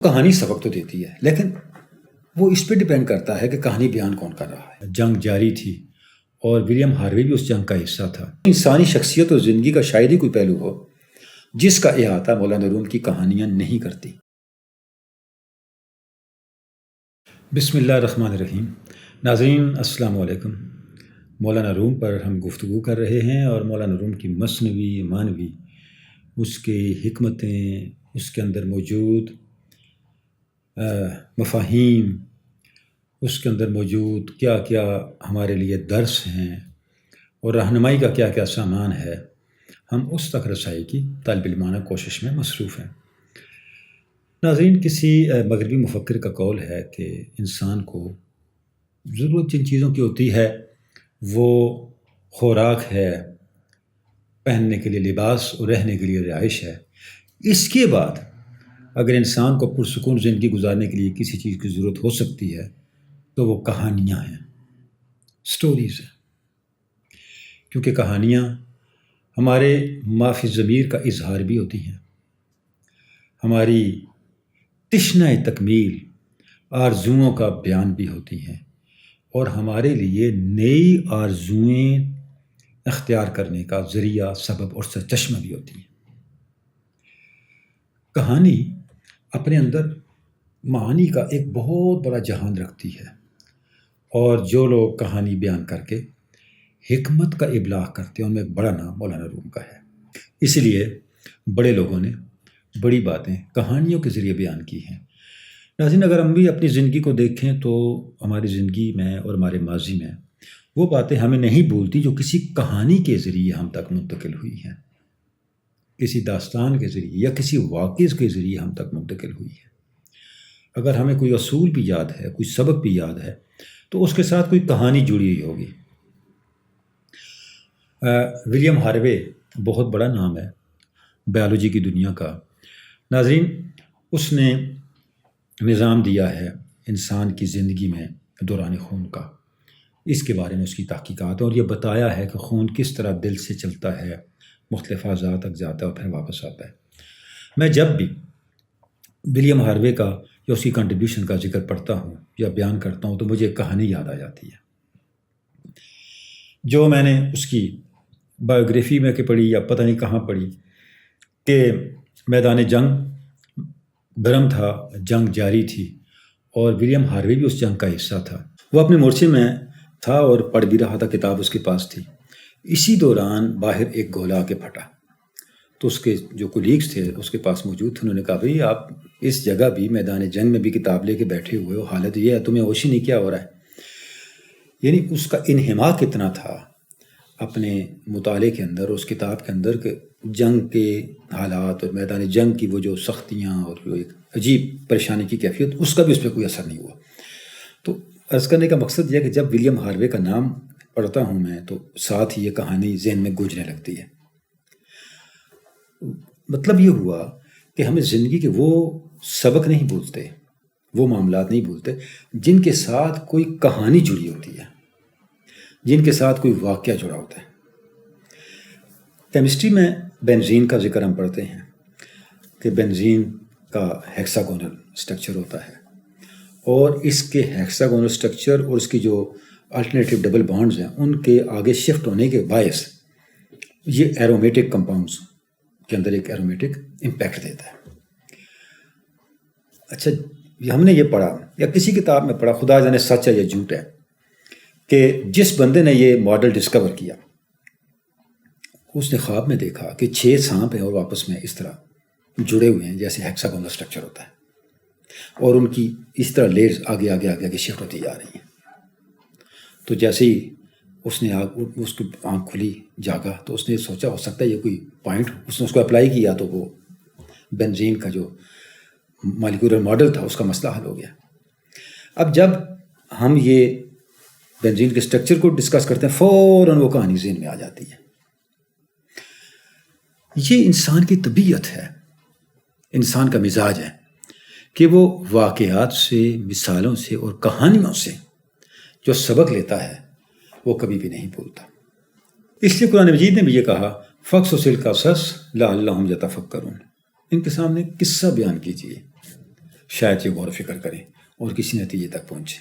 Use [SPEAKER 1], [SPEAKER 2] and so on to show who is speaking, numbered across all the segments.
[SPEAKER 1] کہانی سبق تو دیتی ہے، لیکن وہ اس پہ ڈپینڈ کرتا ہے کہ کہانی بیان کون کر رہا ہے۔ جنگ جاری تھی اور ولیم ہاروے بھی اس جنگ کا حصہ تھا۔ انسانی شخصیت اور زندگی کا شاید ہی کوئی پہلو ہو جس کا احاطہ مولانا روم کی کہانیاں نہیں کرتی۔ بسم اللہ الرحمن الرحیم۔ ناظرین السلام علیکم۔ مولانا روم پر ہم گفتگو کر رہے ہیں اور مولانا روم کی مثنوی معنوی، اس کی حکمتیں، اس کے اندر موجود مفاہیم، اس کے اندر موجود کیا کیا ہمارے لیے درس ہیں اور رہنمائی کا کیا کیا سامان ہے، ہم اس تک رسائی کی طالب علمانہ کوشش میں مصروف ہیں۔ ناظرین، کسی مغربی مفکر کا قول ہے کہ انسان کو ضرورت جن چیزوں کی ہوتی ہے وہ خوراک ہے، پہننے کے لیے لباس اور رہنے کے لیے رہائش ہے۔ اس کے بعد اگر انسان کو پرسکون زندگی گزارنے کے لیے کسی چیز کی ضرورت ہو سکتی ہے تو وہ کہانیاں ہیں، سٹوریز ہیں، کیونکہ کہانیاں ہمارے مافی ضمیر کا اظہار بھی ہوتی ہیں، ہماری تشنہ تکمیل آرزوؤں کا بیان بھی ہوتی ہیں اور ہمارے لیے نئی آرزوئیں اختیار کرنے کا ذریعہ، سبب اور سرچشمہ بھی ہوتی ہیں۔ کہانی اپنے اندر معانی کا ایک بہت بڑا جہان رکھتی ہے، اور جو لوگ کہانی بیان کر کے حکمت کا ابلاغ کرتے ہیں ان میں ایک بڑا نام مولانا روم کا ہے۔ اس لیے بڑے لوگوں نے بڑی باتیں کہانیوں کے ذریعے بیان کی ہیں۔ ناظرین، اگر ہم بھی اپنی زندگی کو دیکھیں تو ہماری زندگی میں اور ہمارے ماضی میں وہ باتیں ہمیں نہیں بھولتی جو کسی کہانی کے ذریعے ہم تک منتقل ہوئی ہیں، کسی داستان کے ذریعے یا کسی واقعے کے ذریعے ہم تک منتقل ہوئی ہے۔ اگر ہمیں کوئی اصول بھی یاد ہے، کوئی سبق بھی یاد ہے، تو اس کے ساتھ کوئی کہانی جڑی ہوئی ہوگی۔ ولیم ہاروے بہت بڑا نام ہے بائیولوجی کی دنیا کا۔ ناظرین، اس نے نظام دیا ہے انسان کی زندگی میں دوران خون کا، اس کے بارے میں اس کی تحقیقات، اور یہ بتایا ہے کہ خون کس طرح دل سے چلتا ہے، مختلف اعضاء تک جاتا ہے اور پھر واپس آتا ہے۔ میں جب بھی ولیم ہاروے کا یا اس کی کنٹریبیوشن کا ذکر پڑھتا ہوں یا بیان کرتا ہوں تو مجھے ایک کہانی یاد آ جاتی ہے جو میں نے اس کی بایوگرافی میں کہ پڑھی یا پتہ نہیں کہاں پڑھی، کہ میدان جنگ گرم تھا، جنگ جاری تھی اور ولیم ہاروے بھی اس جنگ کا حصہ تھا۔ وہ اپنے مورچے میں تھا اور پڑھ بھی رہا تھا، کتاب اس کے پاس تھی۔ اسی دوران باہر ایک گولا آ کے پھٹا، تو اس کے جو کولیگس تھے اس کے پاس موجود تھے، انہوں نے کہا بھئی آپ اس جگہ بھی میدان جنگ میں بھی کتاب لے کے بیٹھے ہوئے ہو، حالت یہ ہے، تمہیں ہوش ہی نہیں کیا ہو رہا ہے۔ یعنی اس کا انہماک اتنا تھا اپنے مطالعے کے اندر، اس کتاب کے اندر، کہ جنگ کے حالات اور میدان جنگ کی وہ جو سختیاں اور جو ایک عجیب پریشانی کی کیفیت، اس کا بھی اس پہ کوئی اثر نہیں ہوا۔ تو عرض کرنے کا مقصد یہ ہے کہ جب ولیم ہاروے کا نام پڑھتا ہوں میں تو ساتھ ہی یہ کہانی ذہن میں گونجنے لگتی ہے۔ مطلب یہ ہوا کہ ہمیں زندگی کے وہ سبق نہیں بھولتے، وہ معاملات نہیں بھولتے جن کے ساتھ کوئی کہانی جڑی ہوتی ہے، جن کے ساتھ کوئی واقعہ جڑا ہوتا ہے۔ کیمسٹری میں بنزین کا ذکر ہم پڑھتے ہیں کہ بنزین کا ہیکساگونل سٹرکچر ہوتا ہے، اور اس کے ہیکساگونل سٹرکچر اور اس کی جو الٹرنیٹیو ڈبل بانڈز ہیں ان کے آگے شفٹ ہونے کے باعث یہ ایرومیٹک کمپاؤنڈز کے اندر ایک ایرومیٹک امپیکٹ دیتا ہے۔ اچھا، ہم نے یہ پڑھا یا کسی کتاب میں پڑھا، خدا جانے سچ ہے یا جھوٹ ہے، کہ جس بندے نے یہ ماڈل ڈسکور کیا اس نے خواب میں دیکھا کہ 6 سانپ ہیں اور آپس میں اس طرح جڑے ہوئے ہیں جیسے ہیکساگونل سٹرکچر ہوتا ہے، اور ان کی اس طرح لیئرز آگے آگے آگے آگے شفٹ ہوتی جا رہی ہیں۔ تو جیسے ہی اس نے اس کی آنکھ کھلی، جاگا، تو اس نے سوچا ہو سکتا ہے یہ کوئی پوائنٹ، اس نے اس کو اپلائی کیا تو وہ بنزین کا جو مالیکولر ماڈل تھا اس کا مسئلہ حل ہو گیا۔ اب جب ہم یہ بنزین کے سٹرکچر کو ڈسکس کرتے ہیں فوراً وہ کہانی ذہن میں آ جاتی ہے۔ یہ انسان کی طبیعت ہے، انسان کا مزاج ہے کہ وہ واقعات سے، مثالوں سے اور کہانیوں سے جو سبق لیتا ہے وہ کبھی بھی نہیں بھولتا۔ اس لیے قرآن مجید نے بھی یہ کہا فَقْصُصِ الْقَصَصَ لَعَلَّهُمْ يَتَفَكَّرُونَ، ان کے سامنے قصہ بیان کیجیے شاید یہ غور و فکر کریں اور کسی نتیجے تک پہنچیں۔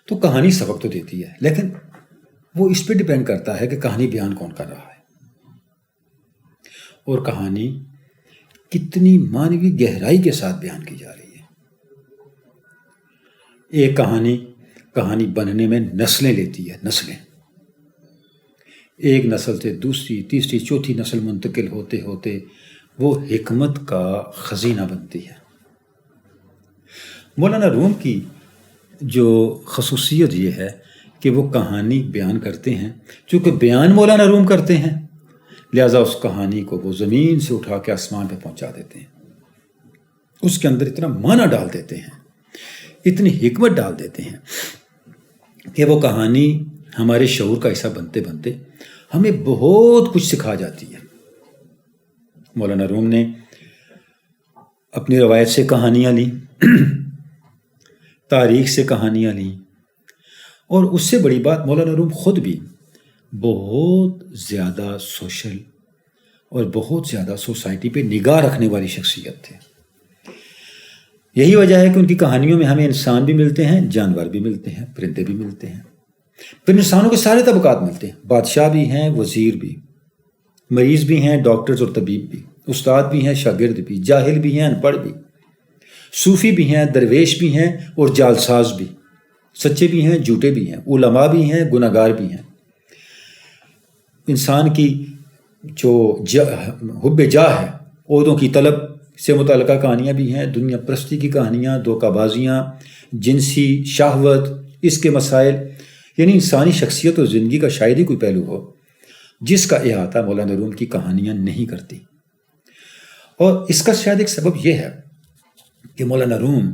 [SPEAKER 1] تو کہانی سبق تو دیتی ہے، لیکن وہ اس پہ ڈیپینڈ کرتا ہے کہ کہانی بیان کون کر رہا ہے، اور کہانی کتنی معنوی گہرائی کے ساتھ بیان کی جا رہی ہے۔ ایک کہانی بننے میں نسلیں لیتی ہے، نسلیں، ایک نسل سے دوسری، تیسری، چوتھی نسل منتقل ہوتے ہوتے وہ حکمت کا خزینہ بنتی ہے۔ مولانا روم کی جو خصوصیت یہ ہے کہ وہ کہانی بیان کرتے ہیں، چونکہ بیان مولانا روم کرتے ہیں، لہٰذا اس کہانی کو وہ زمین سے اٹھا کے آسمان پہ پہنچا دیتے ہیں، اس کے اندر اتنا معنی ڈال دیتے ہیں، اتنی حکمت ڈال دیتے ہیں کہ وہ کہانی ہمارے شعور کا حصہ بنتے بنتے ہمیں بہت کچھ سکھا جاتی ہے۔ مولانا روم نے اپنی روایت سے کہانیاں لیں، تاریخ سے کہانیاں لیں، اور اس سے بڑی بات مولانا روم خود بھی بہت زیادہ سوشل اور بہت زیادہ سوسائٹی پہ نگاہ رکھنے والی شخصیت تھے۔ یہی وجہ ہے کہ ان کی کہانیوں میں ہمیں انسان بھی ملتے ہیں، جانور بھی ملتے ہیں، پرندے بھی ملتے ہیں، پھر انسانوں کے سارے طبقات ملتے ہیں، بادشاہ بھی ہیں، وزیر بھی، مریض بھی ہیں، ڈاکٹرز اور طبیب بھی، استاد بھی ہیں، شاگرد بھی، جاہل بھی ہیں، ان پڑھ بھی، صوفی بھی ہیں، درویش بھی ہیں اور جالساز بھی، سچے بھی ہیں، جھوٹے بھی ہیں، علماء بھی ہیں، گناہ گار بھی ہیں۔ انسان کی جو حب جاہ ہے، عہدوں کی طلب سے متعلقہ کہانیاں بھی ہیں، دنیا پرستی کی کہانیاں، دھوکہ بازیاں، جنسی شہوت، اس کے مسائل، یعنی انسانی شخصیت اور زندگی کا شاید ہی کوئی پہلو ہو جس کا احاطہ مولانا روم کی کہانیاں نہیں کرتی۔ اور اس کا شاید ایک سبب یہ ہے کہ مولانا روم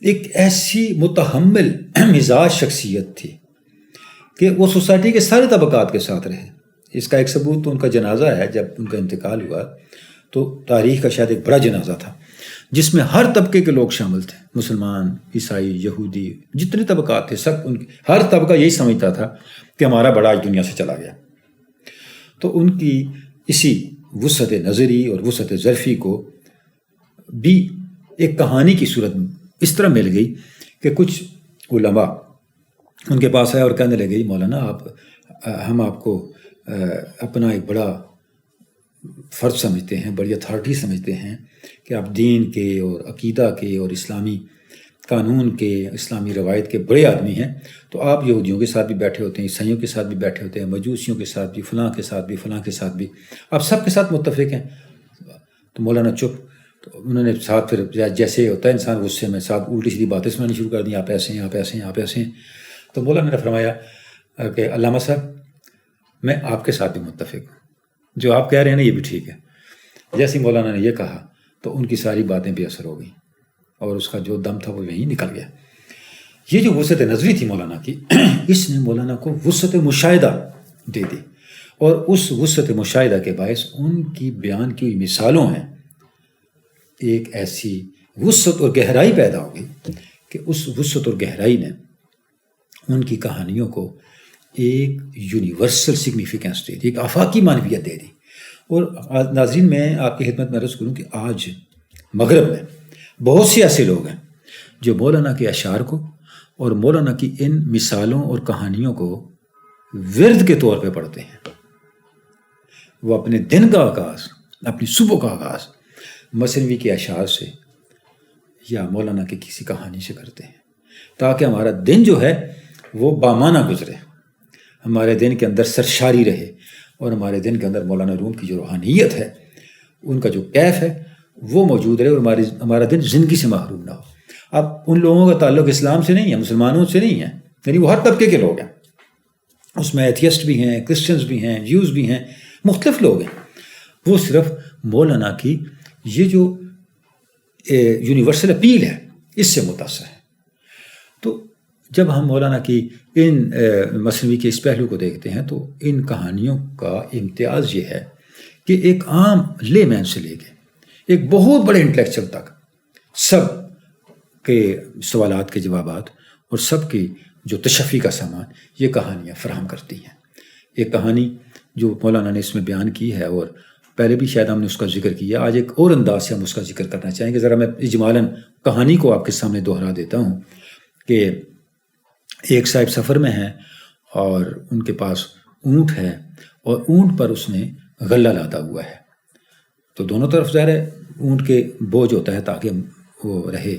[SPEAKER 1] ایک ایسی متحمل مزاج شخصیت تھی کہ وہ سوسائٹی کے سارے طبقات کے ساتھ رہے۔ اس کا ایک ثبوت تو ان کا جنازہ ہے، جب ان کا انتقال ہوا تو تاریخ کا شاید ایک بڑا جنازہ تھا جس میں ہر طبقے کے لوگ شامل تھے، مسلمان، عیسائی، یہودی، جتنے طبقات تھے سب، ہر طبقہ یہی سمجھتا تھا کہ ہمارا بڑا آج دنیا سے چلا گیا۔ تو ان کی اسی وسعت نظری اور وسعت ظرفی کو بھی ایک کہانی کی صورت اس طرح مل گئی کہ کچھ علماء ان کے پاس آئے اور کہنے لگے، مولانا ہم آپ کو اپنا ایک بڑا فرض سمجھتے ہیں، بڑی اتھارٹی سمجھتے ہیں کہ آپ دین کے اور عقیدہ کے اور اسلامی قانون کے، اسلامی روایت کے بڑے آدمی ہیں، تو آپ یہودیوں کے ساتھ بھی بیٹھے ہوتے ہیں، عیسائیوں کے ساتھ بھی بیٹھے ہوتے ہیں، مجوسیوں کے ساتھ بھی، فلاں کے ساتھ بھی، فلاں کے ساتھ بھی، آپ سب کے ساتھ متفق ہیں۔ تو مولانا چپ، تو انہوں نے ساتھ پھر جیسے ہوتا ہے انسان غصے میں ساتھ الٹی سیدھی باتیں سنانی شروع کر دیں، آپ ایسے ہیں، آپ ایسے ہیں، آپ ایسے ہیں۔ تو مولانا نے فرمایا کہ علامہ صاحب، میں آپ کے ساتھ بھی متفق ہوں، جو آپ کہہ رہے ہیں نا یہ بھی ٹھیک ہے۔ جیسے ہی مولانا نے یہ کہا تو ان کی ساری باتیں بے اثر ہو گئیں اور اس کا جو دم تھا وہ یہیں نکل گیا۔ یہ جو وسعت نظری تھی مولانا کی، اس نے مولانا کو وسعت مشاہدہ دے دی، اور اس وسعت مشاہدہ کے باعث ان کی بیان کی ہوئی مثالوں ہیں ایک ایسی وسعت اور گہرائی پیدا ہو گئی کہ اس وسعت اور گہرائی نے ان کی کہانیوں کو ایک یونیورسل سگنیفیکینس دے دی، ایک آفاقی معنویت دے دی۔ اور ناظرین، میں آپ کی خدمت میں عرض کروں کہ آج مغرب میں بہت سے ایسے لوگ ہیں جو مولانا کے اشعار کو اور مولانا کی ان مثالوں اور کہانیوں کو ورد کے طور پہ پڑھتے ہیں۔ وہ اپنے دن کا آغاز، اپنی صبح کا آغاز مثنوی کے اشعار سے یا مولانا کی کسی کہانی سے کرتے ہیں، تاکہ ہمارا دن جو ہے وہ بامانہ گزرے، ہمارے دن کے اندر سرشاری رہے، اور ہمارے دن کے اندر مولانا روم کی جو روحانیت ہے، ان کا جو کیف ہے وہ موجود رہے، اور ہمارا دن زندگی سے محروم نہ ہو۔ اب ان لوگوں کا تعلق اسلام سے نہیں ہے، مسلمانوں سے نہیں ہے، یعنی وہ ہر طبقے کے لوگ ہیں، اس میں ایتھیسٹ بھی ہیں، کرسچنز بھی ہیں، جیوز بھی ہیں، مختلف لوگ ہیں۔ وہ صرف مولانا کی یہ جو یونیورسل اپیل ہے اس سے متاثر ہے۔ تو جب ہم مولانا کی ان مثنوی کے اس پہلو کو دیکھتے ہیں تو ان کہانیوں کا امتیاز یہ ہے کہ ایک عام لے مین سے لے کے ایک بہت بڑے انٹلیکچوئل تک سب کے سوالات کے جوابات اور سب کی جو تشفی کا سامان یہ کہانیاں فراہم کرتی ہیں۔ ایک کہانی جو مولانا نے اس میں بیان کی ہے اور پہلے بھی شاید ہم نے اس کا ذکر کیا، آج ایک اور انداز سے ہم اس کا ذکر کرنا چاہیں گے۔ ذرا میں اجمالاً کہانی کو آپ کے سامنے دہرا دیتا ہوں کہ ایک صاحب سفر میں ہیں اور ان کے پاس اونٹ ہے، اور اونٹ پر اس نے غلہ لادا ہوا ہے۔ تو دونوں طرف ظاہر ہے اونٹ کے بوجھ ہوتا ہے تاکہ وہ رہے،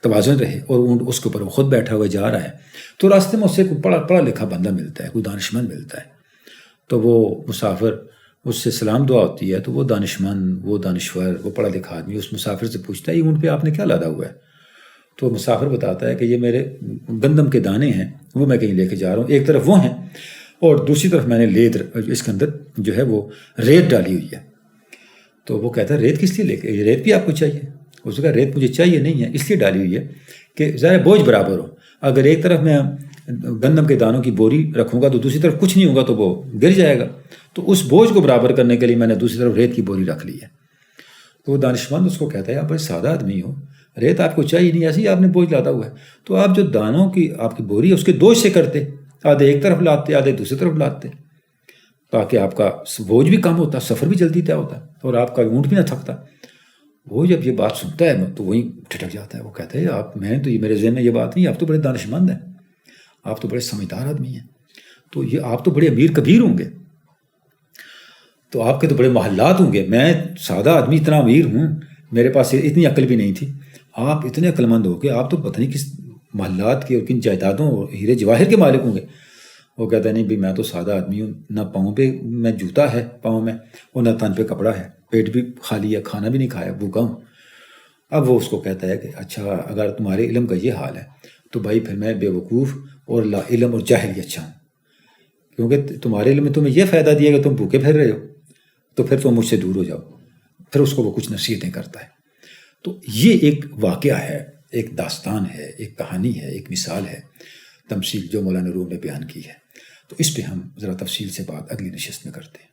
[SPEAKER 1] توازن رہے، اور اونٹ اس کے اوپر وہ خود بیٹھا ہوا جا رہا ہے۔ تو راستے میں اسے کوئی پڑھا لکھا بندہ ملتا ہے، کوئی دانشمند ملتا ہے۔ تو وہ مسافر، اس سے سلام دعا ہوتی ہے، تو وہ دانشمند، وہ دانشور، وہ پڑھا لکھا آدمی اس مسافر سے پوچھتا ہے یہ اونٹ پہ آپ نے کیا لادا ہوا ہے؟ تو مسافر بتاتا ہے کہ یہ میرے گندم کے دانے ہیں، وہ میں کہیں لے کے جا رہا ہوں، ایک طرف وہ ہیں اور دوسری طرف میں نے لیدر، اس کے اندر جو ہے وہ ریت ڈالی ہوئی ہے۔ تو وہ کہتا ہے ریت کس لیے لے کے، یہ ریت بھی آپ کو چاہیے؟ اس نے کہا ریت مجھے چاہیے نہیں ہے، اس لیے ڈالی ہوئی ہے کہ ظاہر بوجھ برابر ہو۔ اگر ایک طرف میں گندم کے دانوں کی بوری رکھوں گا تو دوسری طرف کچھ نہیں ہوگا تو وہ گر جائے گا، تو اس بوجھ کو برابر کرنے کے لیے میں نے دوسری طرف ریت کی بوری رکھ لی ہے۔ تو وہ دانشمند اس کو کہتا ہے آپ بڑے سادہ آدمی ہو، ریت آپ کو چاہیے نہیں، ایسے ہی آپ نے بوجھ لادا ہوا ہے، تو آپ جو دانوں کی آپ کی بوری ہے اس کے دو حصے کرتے، آدھے ایک طرف لاتے آدھے دوسری طرف لاتے، تاکہ آپ کا بوجھ بھی کم ہوتا، سفر بھی جلدی طے ہوتا اور آپ کا اونٹ بھی نہ تھکتا۔ وہ جب یہ بات سنتا ہے تو وہیں ٹھٹک جاتا ہے، وہ کہتا ہے آپ، میں تو یہ میرے ذہن میں یہ بات نہیں، آپ تو بڑے دانشمند ہیں، آپ تو بڑے سمجھدار آدمی ہیں، تو یہ آپ تو بڑے امیر کبیر ہوں گے، تو آپ کے تو بڑے محلات ہوں گے، میں سادہ آدمی اتنا امیر ہوں، میرے پاس اتنی عقل بھی نہیں تھی، آپ اتنے عقل مند ہو کہ آپ تو پتہ نہیں کس محلات کے اور کن جائیدادوں اور ہیرے جواہر کے مالک ہوں گے۔ وہ کہتا ہے نہیں بھائی میں تو سادہ آدمی ہوں، نہ پاؤں پہ میں جوتا ہے پاؤں میں، اور نہ تن پہ کپڑا ہے، پیٹ بھی خالی ہے، کھانا بھی نہیں کھایا، بھوکا ہوں۔ اب وہ اس کو کہتا ہے کہ اچھا اگر تمہارے علم کا یہ حال ہے تو بھائی پھر میں بے وقوف اور لا علم اور جاہل ہی اچھا ہوں، کیونکہ تمہارے علم میں تمہیں یہ فائدہ دیا کہ تم بھوکے پھر رہے ہو، تو پھر تم مجھ سے دور ہو جاؤ۔ پھر اس کو وہ کچھ نصیحتیں کرتا ہے۔ تو یہ ایک واقعہ ہے، ایک داستان ہے، ایک کہانی ہے، ایک مثال ہے، تمثیل جو مولانا روم نے بیان کی ہے۔ تو اس پہ ہم ذرا تفصیل سے بات اگلی نشست میں کرتے ہیں۔